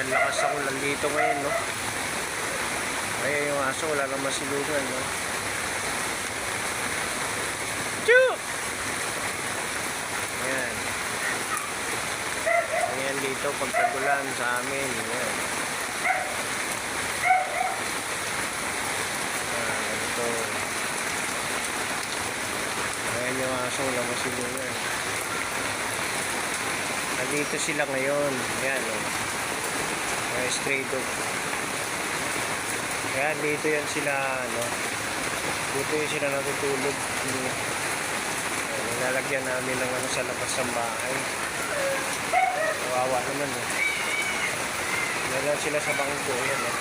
Ayan, lakas ako lang dito ngayon, no? Ayan yung aso, wala nang masilungan, no? Choo! Ayan. Ayan dito, pagtagulan sa amin. Ayan. Ito. Ayan yung aso, wala masilungan. Nandito sila ngayon. Ayan, no? May stray dog. Ayan, dito yan sila, ano? Dito yan sila natutulog. Nilalagyan namin ng ano sa labas ng bahay. Kawawa naman, eh. Nilalagyan sila sa bangko. Ayan, eh.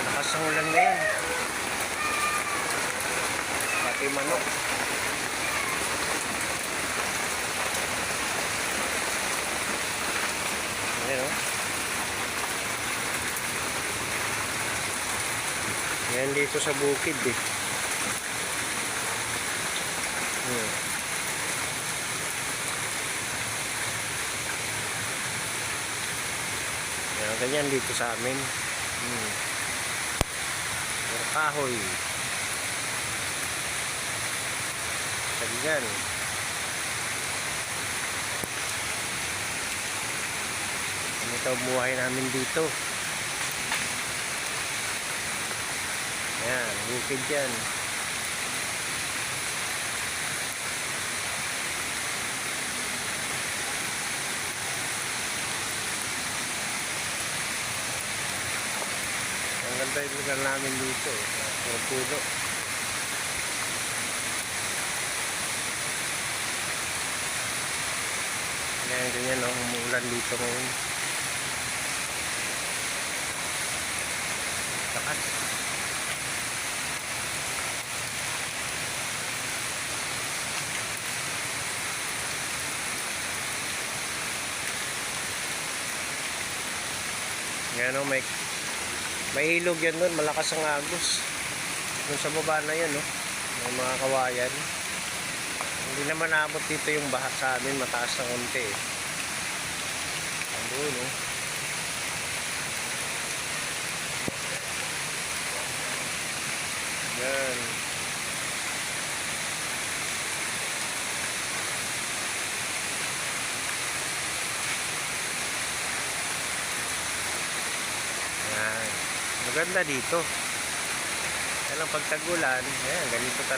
Lakas ang ulan na yan. Pati manok. Ayan, oh. Yan dito sa bukid, eh. Yan, ganyan dito sa amin. Kahoy. Ganyan. Ito buhay namin dito. Ayan, bukid yan. Ang ganda yung lugar namin dito. Puro puno. Ayan, ganyan, no? Umuulan dito ngayon. Lakas. Yan, no? May ilog yan doon. Malakas ang agos. Doon sa baba na yan, no? May mga kawayan. Hindi naman naabot dito yung baha sa amin. Mataas ng unti, eh. Doon, no? Yan. Yan. Maganda dito. Kaya lang pagtagulan, ayan, ganito talaga.